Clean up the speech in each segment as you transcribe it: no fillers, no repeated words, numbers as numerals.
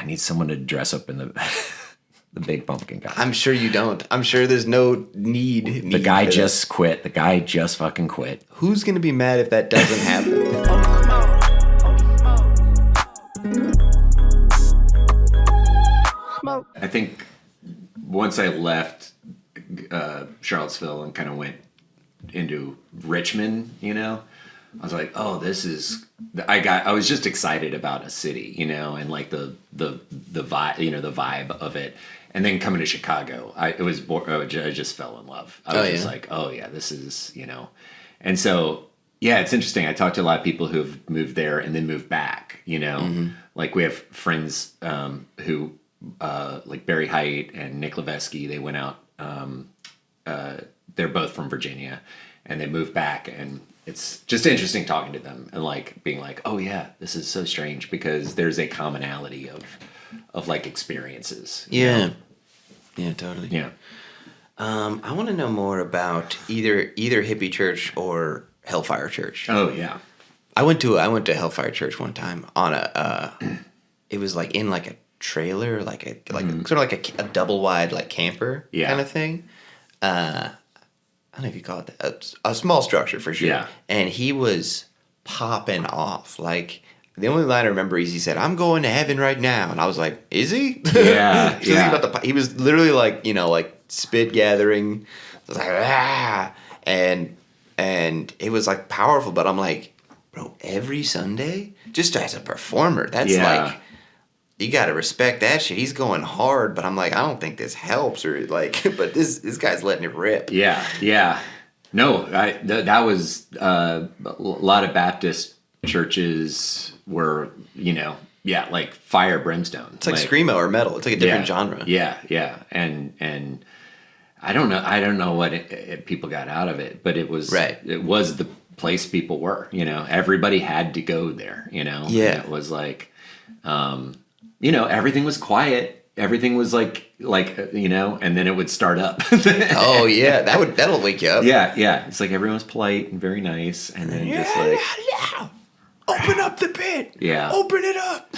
I need someone to dress up in the the big pumpkin costume. I'm sure you don't. I'm sure there's no need. The guy just quit. The guy just fucking quit. Who's going to be mad if that doesn't happen? I think once I left Charlottesville and kind of went into Richmond, I was like, oh, this is. I was just excited about a city, and like the vibe, the vibe of it. And then coming to Chicago, I just fell in love. I was just like, oh yeah, this is, And so, yeah, it's interesting. I talked to a lot of people who've moved there and then moved back, Mm-hmm. Like we have friends who, like Barry Height and Nick Levesky, they went out, they're both from Virginia, and they moved back, and it's just interesting talking to them and like being like, oh yeah, this is so strange because there's a commonality of like experiences. Yeah. Yeah, totally. Yeah. I want to know more about either hippie church or Hellfire Church. Oh yeah. I went to Hellfire Church one time on it was like in like a trailer, like sort of like a double wide like camper kind of thing. I don't know if you call it that. A small structure for sure. Yeah. And he was popping off. Like, the only line I remember is he said, "I'm going to heaven right now." And I was like, is he? Yeah. He was literally like, like spit gathering. I was like, ah. And it was like powerful. But I'm like, bro, every Sunday? Just as a performer. That's like, you got to respect that shit. He's going hard, but I'm like, I don't think this helps or like, but this guy's letting it rip. Yeah, yeah. No, that was a lot of Baptist churches were, like fire brimstone. It's like screamo or metal. It's like a different genre. Yeah, yeah. And I don't know what people got out of it, but it was the place people were, everybody had to go there, Yeah. And it was like, everything was quiet. Everything was like, and then it would start up. Oh yeah, that'll wake you up. Yeah, yeah. It's like everyone's polite and very nice, and then just like, open up the pit. Yeah, open it up.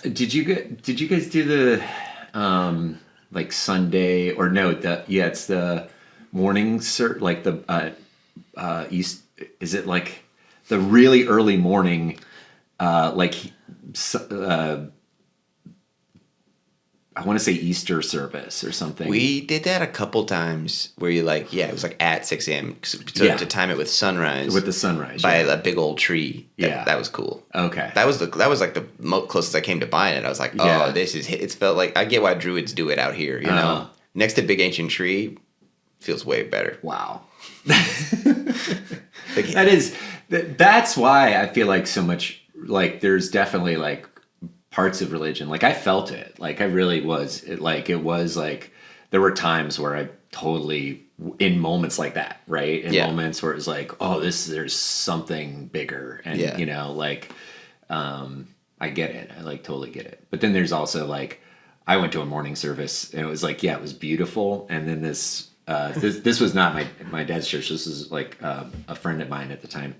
Did you guys do the like Sunday or no? It's the morning like the East. Is it like the really early morning? I want to say Easter service or something. We did that a couple times where you it was like at 6 a.m. to time it with sunrise. With the sunrise. By a big old tree. That was cool. Okay. That was like the closest I came to buying it. I was like, oh, it felt like, I get why druids do it out here, know? Next to big ancient tree, feels way better. Wow. That's why I feel like so much, like there's definitely like parts of religion, like I felt it, like I really was it was like there were times where I totally, in moments like that, right, moments where it was like, oh, there's something bigger, and I get it, I like totally get it. But then there's also like, I went to a morning service and it was like, it was beautiful, and then this was not my dad's church. This was like a friend of mine at the time.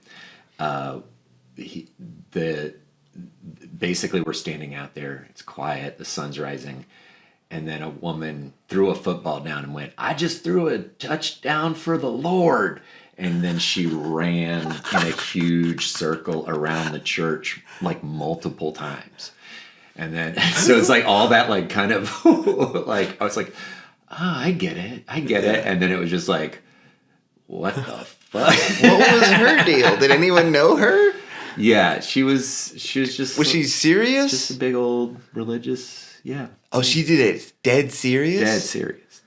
Basically we're standing out there, it's quiet, the sun's rising, and then a woman threw a football down and went, "I just threw a touchdown for the Lord," and then she ran in a huge circle around the church like multiple times, and then so it's like all that like kind of like I was like, I get it, and then it was just like, what the fuck? What was her deal? Did anyone know her? Yeah, she was just... Was she serious? Just a big old religious, yeah. Oh, she did it dead serious? Dead serious.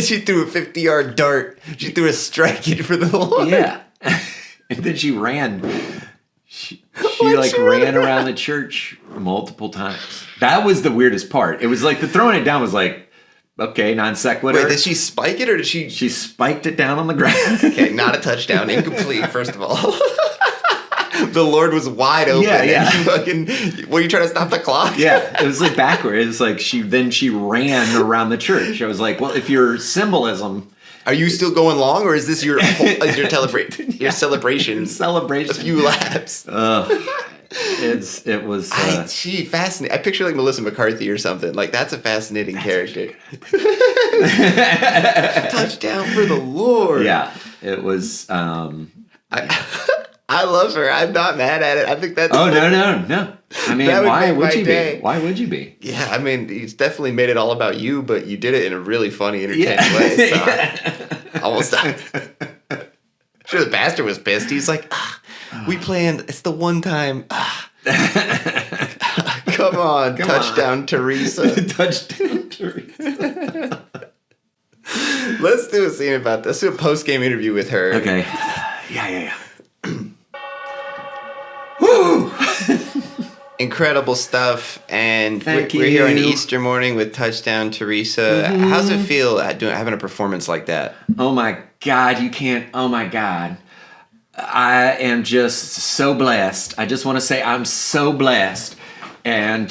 She threw a 50-yard dart. She threw a strike in for the Lord. Yeah. And then she ran. She ran around the church multiple times. That was the weirdest part. It was like the throwing it down was like, okay, non sequitur. Wait, did she spike it or did she... She spiked it down on the ground. Okay, not a touchdown. Incomplete, first of all. The Lord was wide open. Yeah. Were you trying to stop the clock? Yeah, it was like backward. It was like she ran around the church. I was like, well, if your symbolism... Are you still going long, or is this your celebration? A few laps. It was. Fascinating. I picture like Melissa McCarthy or something. Like that's a fascinating character. Touchdown for the Lord. Yeah, it was. I love her. I'm not mad at it. I think that's. Oh no! I mean, why would you day. be? Why would you be? Yeah, I mean, he's definitely made it all about you, but you did it in a really funny, entertaining way. So almost. Sure, the pastor was pissed. He's like, we planned. It's the one time. Come on, touchdown, Teresa. Touchdown, Teresa. Let's do a scene about this. Let's do a post-game interview with her. Okay. Yeah. Woo! Incredible stuff, and we're Thank you. here on Easter morning with Touchdown Teresa. Mm-hmm. How's it feel having a performance like that? Oh my God, you can't. Oh my God. I am just so blessed. I just want to say I'm so blessed. And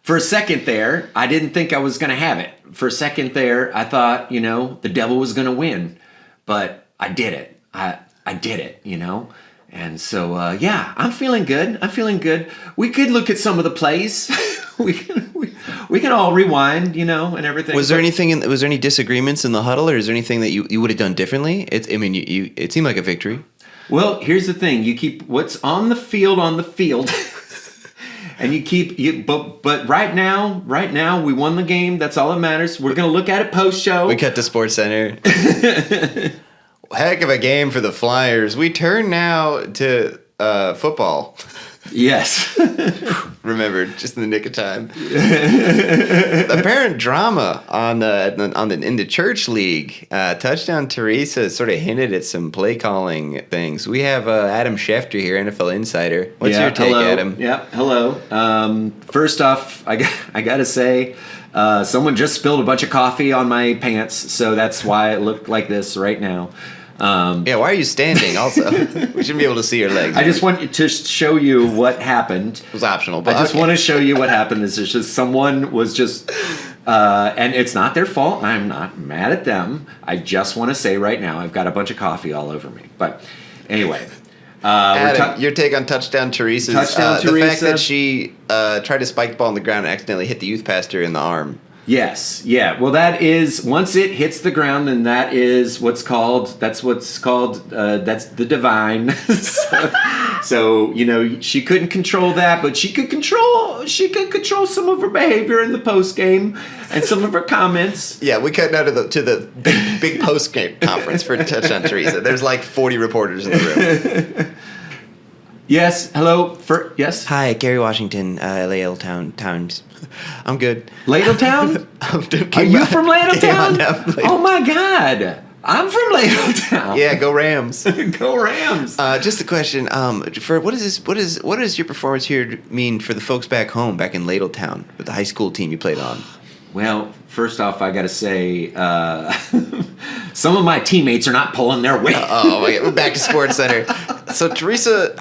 for a second there, I didn't think I was going to have it. For a second there, I thought, the devil was going to win. But I did it. I did it, And so, I'm feeling good. We could look at some of the plays. we can all rewind, and everything. Was there any disagreements in the huddle, or is there anything that you would have done differently? It seemed like a victory. Well, here's the thing: you keep what's on the field, and you keep But right now, we won the game. That's all that matters. We're gonna look at it post show. We cut to Sports Center. Heck of a game for the Flyers. We turn now to football. Yes. Remember, just in the nick of time. Apparent drama in the church league. Touchdown Teresa sort of hinted at some play calling things. We have Adam Schefter here, NFL Insider. What's your take, hello. Adam? Yeah, hello. First off, I gotta say, someone just spilled a bunch of coffee on my pants, so that's why it looked like this right now. Why are you standing also? We shouldn't be able to see your legs. I just want to show you what happened. It was optional, but I just want to show you what happened. It's just someone was just, and it's not their fault. I'm not mad at them. I just want to say right now, I've got a bunch of coffee all over me. But anyway. Adam, your take on Touchdown Teresa's the fact that she tried to spike the ball on the ground and accidentally hit the youth pastor in the arm. Yes, yeah. Well, that is, once it hits the ground, then that's the divine. so, she couldn't control that, but she could control some of her behavior in the post game and some of her comments. Yeah, we cut now to the big post game conference for Touchdown Teresa. There's like 40 reporters in the room. Yes, hello. Yes. Hi, Gary Washington, LA Times. I'm good. Ladletown? Are you from Ladletown? Oh my God. I'm from Ladletown. Yeah, go Rams. Go Rams. Just a question. What does your performance here mean for the folks back home, back in Ladletown, with the high school team you played on? Well, first off, I got to say, some of my teammates are not pulling their weight. We're back to Sports Center. So Teresa,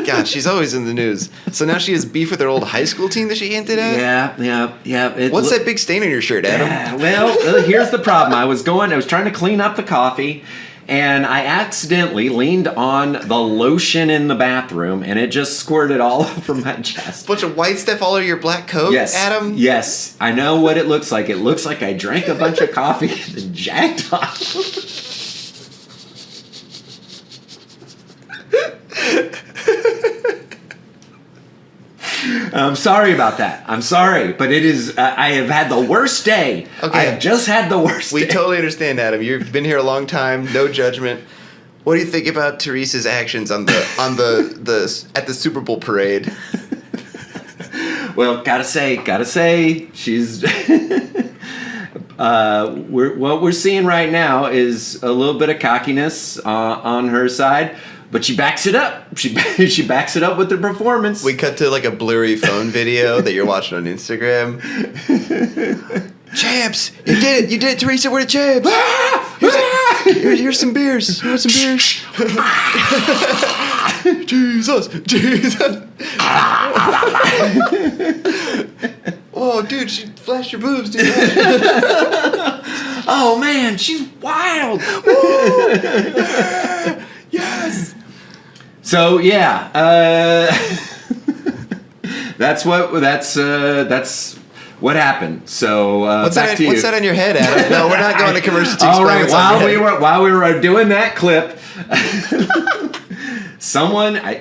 God, she's always in the news. So now she has beef with her old high school team that she hinted at? Yeah. What's that big stain on your shirt, Adam? Well, here's the problem. I was trying to clean up the coffee, and I accidentally leaned on the lotion in the bathroom, and it just squirted all over my chest. Bunch of white stuff all over your black coat, yes, Adam? Yes, I know what it looks like. It looks like I drank a bunch of coffee and jacked off. I'm sorry about that. I'm sorry, but it is. I have had the worst day. Okay. I have just had the worst. We day. totally understand, Adam. You've been here a long time. No judgment. What do you think about Teresa's actions on the at the Super Bowl parade? Well, gotta say, she's. What we're seeing right now is a little bit of cockiness on her side. But she backs it up. She backs it up with the performance. We cut to like a blurry phone video that you're watching on Instagram. Champs! You did it, Teresa. We're the champs. Here's some beers. You want some beers? Jesus. Oh, dude, she flashed your boobs, dude. Oh man, she's wild. Yes. So yeah, that's what happened. So What's back to you. that on your head, Adam? No, we're not going to commercial to All explain right, what's while we were doing that clip,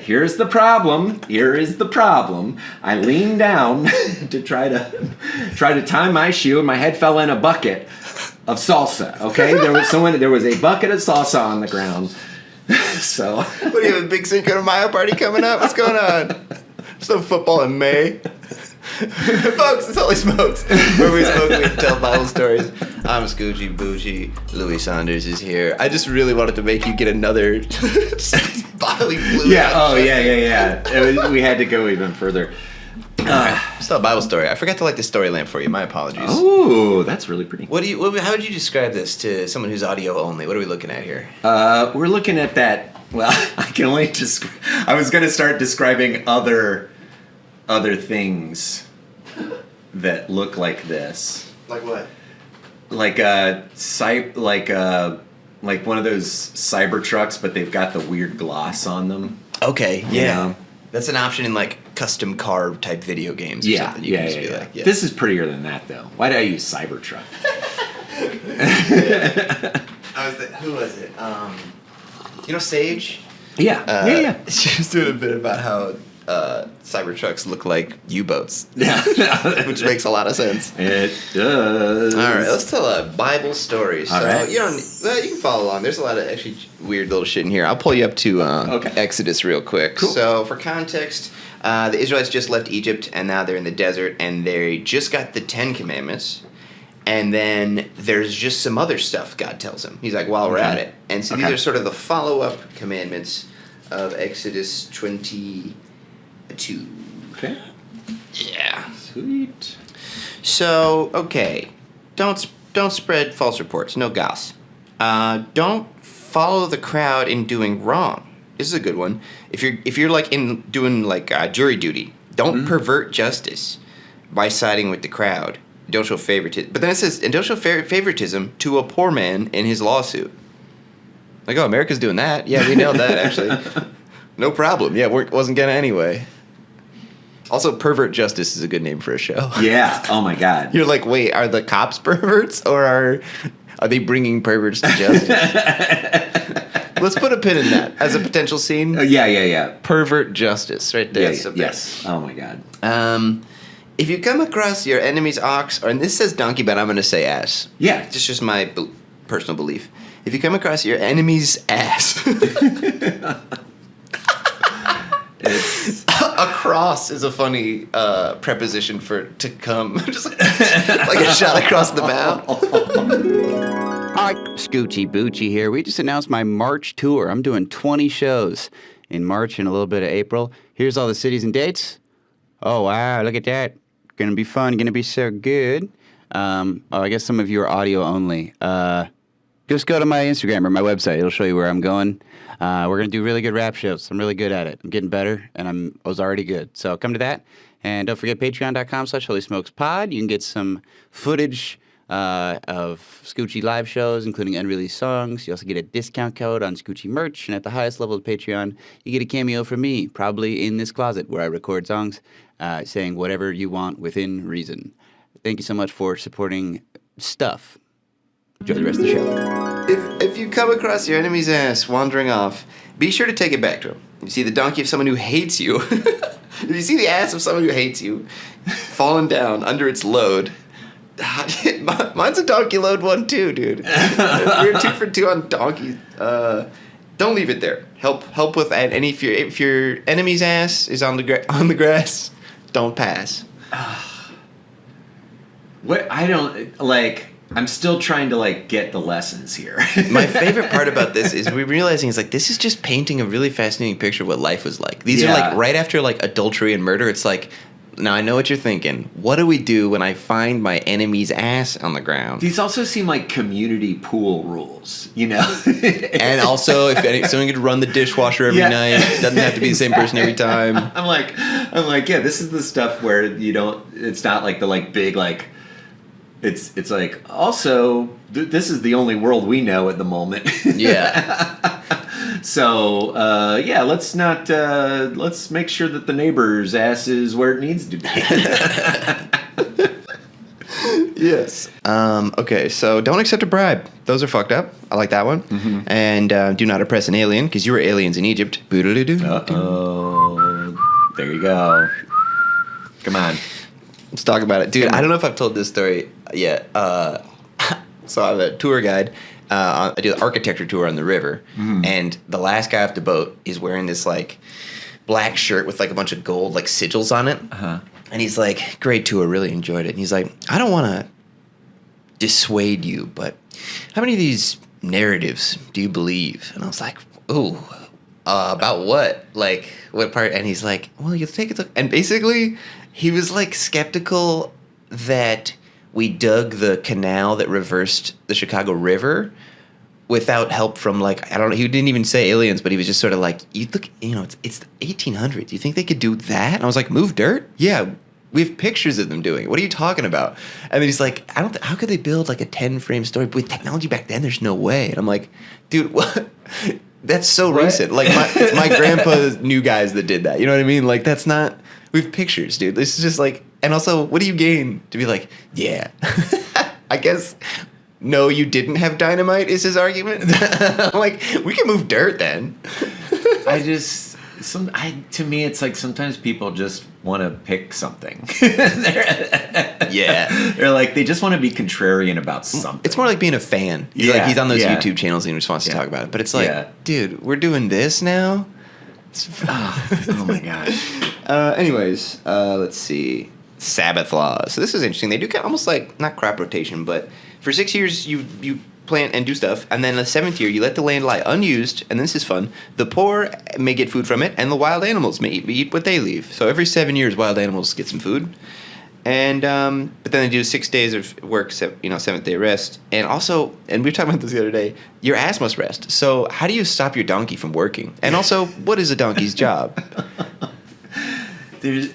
here's the problem. Here is the problem. I leaned down to try to tie my shoe, and my head fell in a bucket of salsa. Okay, there was a bucket of salsa on the ground. So, What do you have, a big Cinco de Mayo party coming up? What's going on? There's no football in May. Folks, it's Holy Smokes, where we smoke, we tell Bible stories. I'm Scoochie Bougie. Louie Saunders is here. I just really wanted to make you get another bodily fluid. yeah, oh yeah. We had to go even further. Just tell a Bible story. I forgot to light the story lamp for you. My apologies. Oh, that's really pretty. How would you describe this to someone who's audio only? What are we looking at here? We're looking at that. Well, I can only describe. I was going to start describing other things that look like this. Like what? Like like one of those cyber trucks, but they've got the weird gloss on them. Okay, yeah. You know? That's an option in like custom car type video games or something. You can just be like, This is prettier than that, though. Why did I use Cybertruck? Who was it? You know Sage? Yeah. She was doing a bit about how Cybertrucks look like U-boats. Yeah. Which makes a lot of sense. It does. All right, let's tell a Bible story. So All right. you can follow along. There's a lot of actually weird little shit in here. I'll pull you up to Exodus real quick. Cool. So for context, the Israelites just left Egypt and now they're in the desert and they just got the 10 Commandments. And then there's just some other stuff God tells them. He's like, while we're at it. And so these are sort of the follow-up commandments of Exodus 22. Okay. Yeah. Sweet. So, okay. Don't spread false reports. No goss. Don't follow the crowd in doing wrong. This is a good one. If you're like in doing like jury duty, don't pervert justice by siding with the crowd. Don't show favoritism. But then it says, and don't show favoritism to a poor man in his lawsuit. Like, oh, America's doing that. Yeah, we nailed that, actually. No problem. Yeah, wasn't gonna anyway. Also, pervert justice is a good name for a show. Yeah. Oh my God. You're like, wait, are the cops perverts or are they bringing perverts to justice? Let's put a pin in that as a potential scene. Yeah. Pervert justice, right there. Yeah, yes. Oh my God. If you come across your enemy's ox, and this says donkey, but I'm going to say ass. Yeah. It's just my personal belief. If you come across your enemy's ass. Across is a funny preposition to come. Just like a shot across the bow. Hi, Scoochie Boochie here. We just announced my March tour. I'm doing 20 shows in March and a little bit of April. Here's all the cities and dates. Oh, wow, look at that. Gonna be fun, gonna be so good. I guess some of you are audio only. Just go to my Instagram or my website. It'll show you where I'm going. We're going to do really good rap shows. I'm really good at it. I'm getting better, and I was already good. So come to that. And don't forget patreon.com/HolySmokesPod. You can get some footage of Scoochie live shows, including unreleased songs. You also get a discount code on Scoochie merch. And at the highest level of Patreon, you get a cameo from me, probably in this closet where I record songs, saying whatever you want within reason. Thank you so much for supporting stuff. Enjoy the rest of the show. If you come across your enemy's ass wandering off, be sure to take it back to him. If you see the donkey of someone who hates you, if you see the ass of someone who hates you, falling down under its load, mine's a donkey load one too, dude. We're 2 for 2 on donkeys. Don't leave it there. Help with that. And if your enemy's ass is on the grass, don't pass. What I don't like. I'm still trying to like get the lessons here. My favorite part about this is we're realizing it's like this is just painting a really fascinating picture of what life was like. These are like right after like adultery and murder. It's like, now I know what you're thinking. What do we do when I find my enemy's ass on the ground? These also seem like community pool rules, you know? And also, if someone could run the dishwasher every night, doesn't have to be the same person every time. I'm like, yeah, this is the stuff where you don't. It's not like the like big like. It's like also this is the only world we know at the moment. Yeah. So yeah, let's not. Let's make sure that the neighbor's ass is where it needs to be. Yes. Okay, so don't accept a bribe. Those are fucked up. I like that one. Mm-hmm. And do not oppress an alien, because you were aliens in Egypt. Boo-doo-doo-doo. Uh-oh. There you go. Come on. Let's talk about it. Dude, I don't know if I've told this story yet. So I'm a tour guide. I do the architecture tour on the river. Mm-hmm. And the last guy off the boat is wearing this, like, black shirt with, like, a bunch of gold, like, sigils on it. Uh-huh. And he's like, great tour, really enjoyed it. And he's like, I don't want to dissuade you, but how many of these narratives do you believe? And I was like, ooh, about what? Like, what part? And he's like, well, you take a look. And basically, he was like skeptical that we dug the canal that reversed the Chicago River without help from, like, I don't know, he didn't even say aliens, but he was just sort of like, you look, you know, it's the 1800s. You think they could do that? And I was like, move dirt? Yeah, we have pictures of them doing it. What are you talking about? And then he's like, how could they build like a 10-frame story? With technology back then, there's no way. And I'm like, dude, what? That's so recent. Like, my grandpa knew guys that did that. You know what I mean? Like, that's not, we have pictures, dude. This is just like, and also, what do you gain to be like, yeah. I guess, no, you didn't have dynamite is his argument. I'm like, we can move dirt then. To me, it's like sometimes people just want to pick something. Yeah. They're like, they just want to be contrarian about something. It's more like being a fan. Yeah, He's on those yeah. YouTube channels and he just wants to Yeah. talk about it. But it's like, Yeah. dude, we're doing this now? Oh my gosh. Anyways, let's see. Sabbath laws. So this is interesting. They do kind of almost like, not crop rotation, but for 6 years you plant and do stuff, and then the 7th year you let the land lie unused, and this is fun. The poor may get food from it, and the wild animals may eat what they leave. So every 7 years, wild animals get some food. And but then they do 6 days of work, 7th day rest. And also, and we were talking about this the other day, your ass must rest. So how do you stop your donkey from working? And also, what is a donkey's job? There's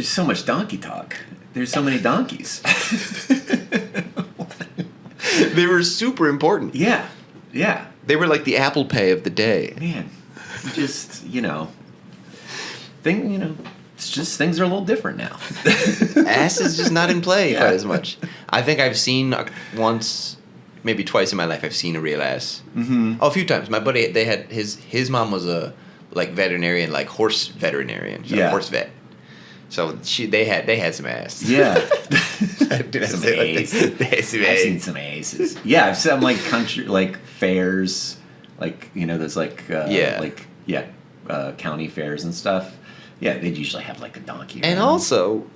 so much donkey talk. There's so many donkeys. They were super important. Yeah. They were like the Apple Pay of the day. Man, just, it's just things are a little different now. Ass is just not in play quite as much. I think I've seen once, maybe twice in my life, I've seen a real ass. Mm-hmm. Oh, a few times. My buddy, they had his mom was a veterinarian, like horse veterinarian, so horse vet. So they had some ass. Yeah. Dude, Some they ace. had some I've ace. seen some aces. Yeah, I've seen like country, like fairs, like, there's like, county fairs and stuff. Yeah, they'd usually have like a donkey. And around. also,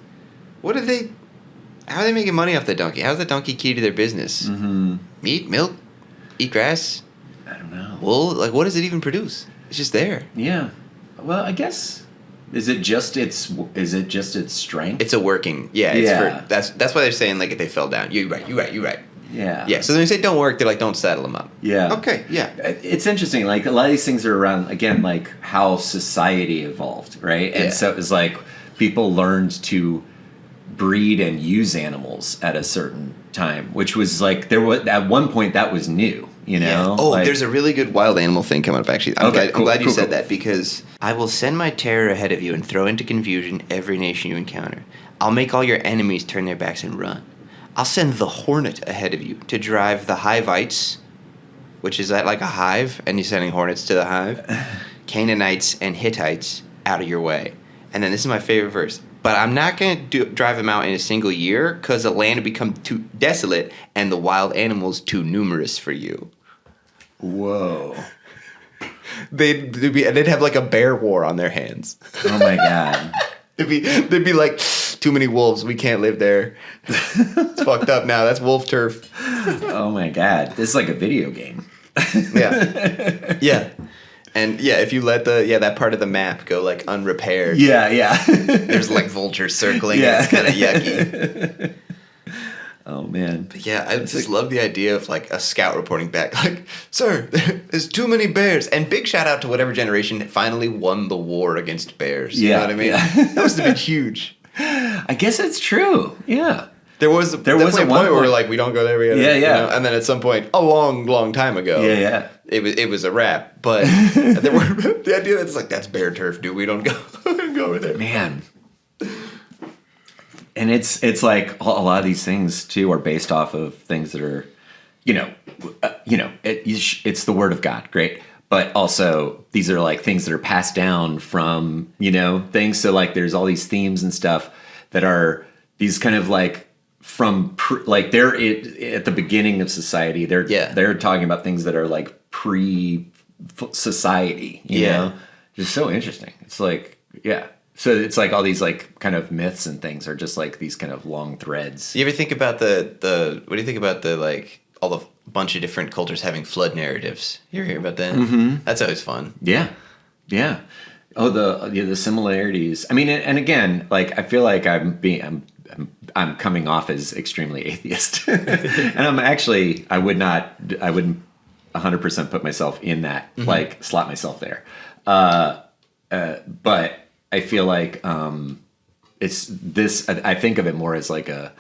how are they making money off the donkey? How's the donkey key to their business? Mm-hmm. Meat, milk, eat grass, I don't know. wool. Like, what does it even produce? It's just there. Yeah. Well, I guess, is it just its strength? It's a working. Yeah. Yeah. That's why they're saying, like, if they fell down. You're right. Yeah. Yeah. So then they say don't work. They're like, don't saddle them up. Yeah. Okay. Yeah. It's interesting. Like, a lot of these things are around, again, like how society evolved, right? And Yeah. so it was like people learned to breed and use animals at a certain time, which was like, at one point that was new, Yeah. Oh, Like, there's a really good wild animal thing coming up, actually. I'm Okay, glad you cool, said cool. that, because I will send my terror ahead of you and throw into confusion every nation you encounter. I'll make all your enemies turn their backs and run. I'll send the hornet ahead of you to drive the Hivites, which is that like a hive, and you're sending hornets to the hive, Canaanites and Hittites out of your way. And then this is my favorite verse. But I'm not going to drive them out in a single year, because the land will become too desolate and the wild animals too numerous for you. whoa. They'd have like a bear war on their hands. Oh my God. They'd be like, too many wolves. We can't live there. It's fucked up now. That's wolf turf. Oh my God. This is like a video game. Yeah. Yeah. And yeah, if you let that part of the map go like unrepaired. Yeah. There's like vultures circling. Yeah. And it's kind of yucky. Oh man. But yeah, I just love the idea of like a scout reporting back, like, sir, there's too many bears. And big shout out to whatever generation finally won the war against bears. You know what I mean? Yeah. That must have been huge. I guess it's true. Yeah. There was was definitely at a one point where point- like we don't go there. We gotta, Yeah, yeah. You know? And then at some point, a long time ago, Yeah. it was a wrap. But there were the idea that it's like that's bare turf, dude. We don't go go over there. Man. And it's like a lot of these things too are based off of things that are, it's the word of God, great. But also these are like things that are passed down from, things. So like there's all these themes and stuff that are these kind of like they're at the beginning of society. They're talking about things that are like pre-society, you know? It's so interesting. It's like, yeah. So it's like all these like kind of myths and things are just like these kind of long threads. You ever think about what do you think about the like all the bunch of different cultures having flood narratives? You ever hear about that? Mm-hmm. That's always fun. Yeah. Oh, the similarities. I mean, and again, like I feel like I'm coming off as extremely atheist, and I wouldn't 100% put myself in that, like slot myself there. But I feel like it's this. I think of it more as like a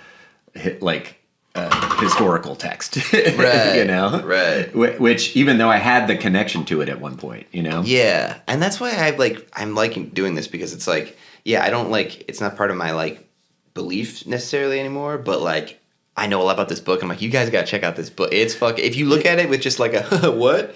historical text, Right? Right. Which even though I had the connection to it at one point, Yeah, and that's why I'm liking doing this because it's like, I don't like it's not part of my like belief necessarily anymore, but like I know a lot about this book. I'm like, you guys gotta check out this book. It's if you look at it with just like a what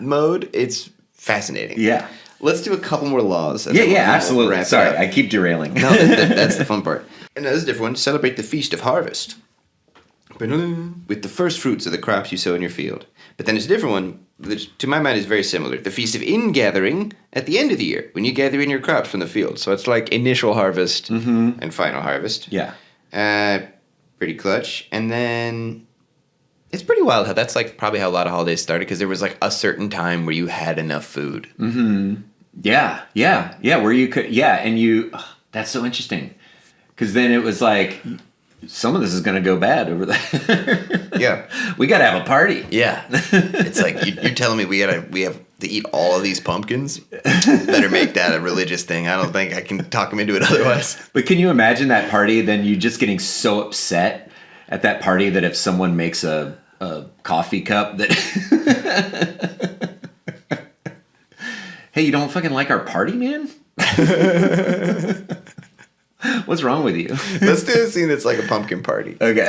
mode, it's fascinating. Yeah. Let's do a couple more laws. Absolutely. Sorry, I keep derailing. No, that's the fun part. And this is a different one. Celebrate the Feast of Harvest with the first fruits of the crops you sow in your field. But then there's a different one, which to my mind is very similar. The Feast of Ingathering at the end of the year, when you gather in your crops from the field. So it's like initial harvest and final harvest. Yeah. Pretty clutch. And then it's pretty wild how that's like probably how a lot of holidays started, because there was like a certain time where you had enough food. Mm-hmm. Yeah. Where you could, and that's so interesting. Because then it was like, some of this is going to go bad over there. Yeah. We got to have a party. Yeah. It's like, you're telling me we have to eat all of these pumpkins? Better make that a religious thing. I don't think I can talk them into it otherwise. But can you imagine that party, then you just getting so upset at that party that if someone makes a coffee cup that... Hey, you don't fucking like our party, man? What's wrong with you? Let's do a scene that's like a pumpkin party. Okay.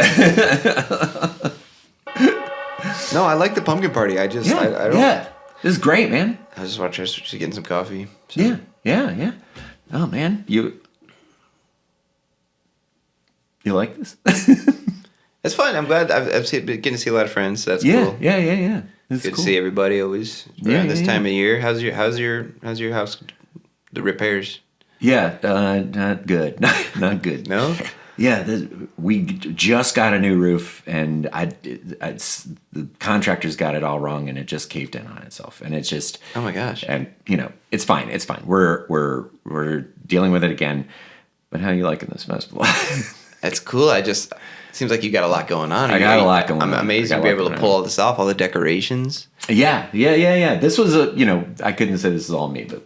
No, I like the pumpkin party. I don't. Yeah. This is great, man. I just watch her getting some coffee. So. Yeah. Oh, man. You like this? It's fun. I'm glad. I've getting to see a lot of friends. So that's cool. Yeah. It's good cool. to see everybody always around this time of year. How's your house? The repairs? Yeah, not good. Not good. No? Yeah, we just got a new roof, and the contractors got it all wrong, and it just caved in on itself, and it's just. Oh my gosh! And it's fine. It's fine. We're dealing with it again. But how are you liking this festival? That's cool. Seems like you got a lot going on. I got a lot going on. I'm amazed you'll be able to pull all this off, all the decorations. Yeah. This was I couldn't say this is all me, but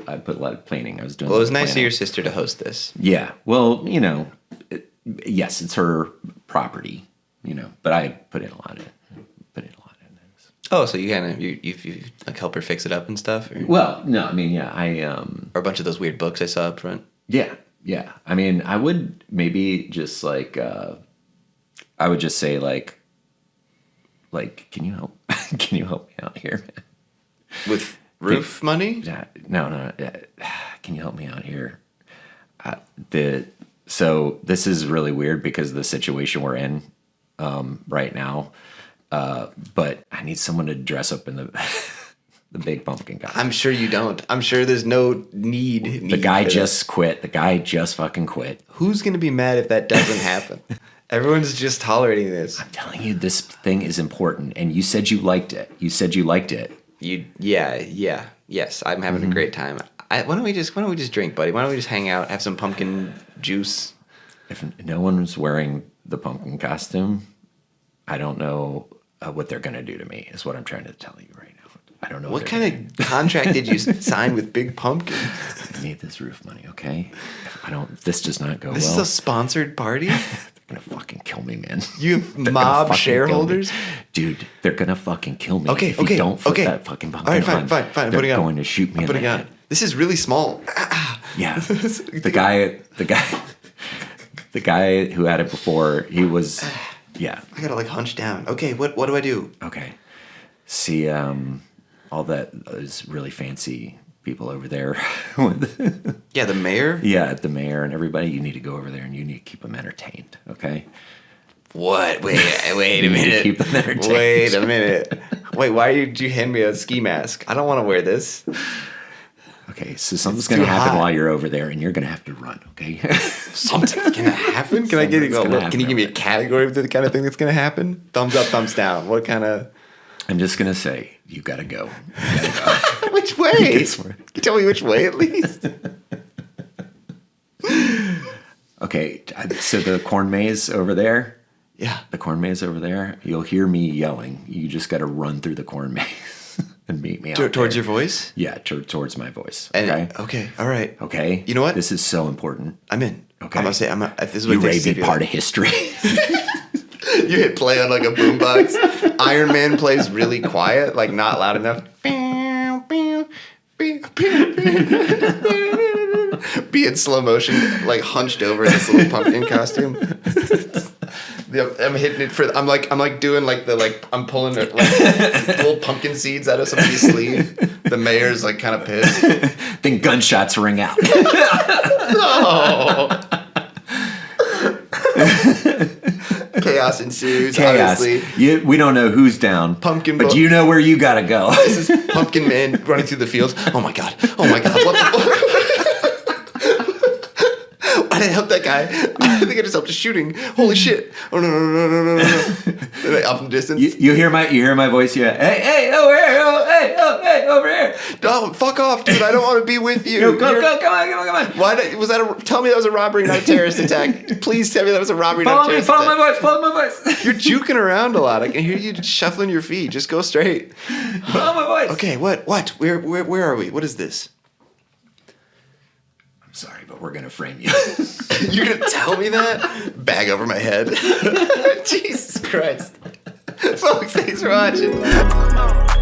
I put a lot of planning. I was doing. Well, it was nice of your sister to host this. Yeah. Well, yes, it's her property, but I put in a lot of it. Oh, so you kind of you like help her fix it up and stuff? Or? Well, no, I mean, yeah, I or a bunch of those weird books I saw up front. Yeah. I mean, I would maybe just like I would just say like can you help me out here, man? With roof money? No. Can you help me out here? So this is really weird because of the situation we're in right now. But I need someone to dress up in the big pumpkin costume. I'm sure you don't. I'm sure there's no need. The guy just quit. The guy just fucking quit. Who's going to be mad if that doesn't happen? Everyone's just tolerating this. I'm telling you, this thing is important. And you said you liked it. Yes, I'm having a great time. Why don't we just drink, buddy? Why don't we just hang out, have some pumpkin juice? If no one's wearing the pumpkin costume, I don't know what they're going to do to me, is what I'm trying to tell you right now. I don't know. What kind of contract did you sign with Big Pumpkin? I need this roof money, okay? This does not go This well. is a sponsored party? The gonna fucking kill me, man. You have They're gonna mob fucking kill me. shareholders? Dude, they're gonna fucking kill me. Okay, if okay, you don't flip okay. that fucking pumpkin All right, fine, on, fine, fine. I'm they're putting it on. going to shoot me I'm in putting the it on. head. This is really small. Yeah. the guy who had it before, he was, yeah. I gotta like hunch down. Okay, what do I do? Okay. See, all that is really fancy people over there. Yeah, the mayor? Yeah, the mayor and everybody, you need to go over there and you need to keep them entertained, okay? What? Wait a You need to minute. keep them entertained. Wait a minute. Wait, why did you hand me a ski mask? I don't want to wear this. Okay, so something's It's going to too happen hot. while you're over there and you're going to have to run, okay? Something's gonna happen? Can I get Something's gonna Can you give me a happen. category of the kind of thing that's gonna happen? Thumbs up, thumbs down. What kind of I'm just going to say, you got to go. which way? It's- Can you tell me which way at least? Okay, so the corn maze over there, Yeah. you'll hear me yelling. You just got to run through the corn maze and meet me out Towards there. your voice? Yeah, towards my voice. And, Okay? okay, all right. Okay? You know what? This is so important. I'm in. Okay. I'm gonna say if this is what You it takes may to be be part like- of history. You hit play on like a boombox. Iron Man plays really quiet, like not loud enough. Be in slow motion, like hunched over in this little pumpkin costume. I'm hitting it for. I'm like doing like I'm pulling like little pumpkin seeds out of somebody's sleeve. The mayor's like kind of pissed. Then gunshots ring out. Oh. Chaos ensues. Chaos. Obviously. We don't know who's down. Pumpkin But bo- you know where you got to go. This is Pumpkin Man running through the fields. Oh my god. What the fuck? I didn't help that guy. I think I just helped his shooting. Holy shit. Oh no. And I off in the distance. You hear my voice. Yeah. Hey, over here. Hey, over here. No, fuck off, dude. I don't want to be with you. Go, come You're- on. Tell me that was a robbery, not a terrorist attack. Please tell me that was a robbery, not a terrorist Follow attack. my voice. You're juking around a lot. I can hear you shuffling your feet. Just go straight. Follow my voice. Okay, what? Where are we? What is this? I'm sorry, but we're gonna frame you. You're gonna tell me that? Bag over my head. Jesus Christ. Folks, thanks for watching.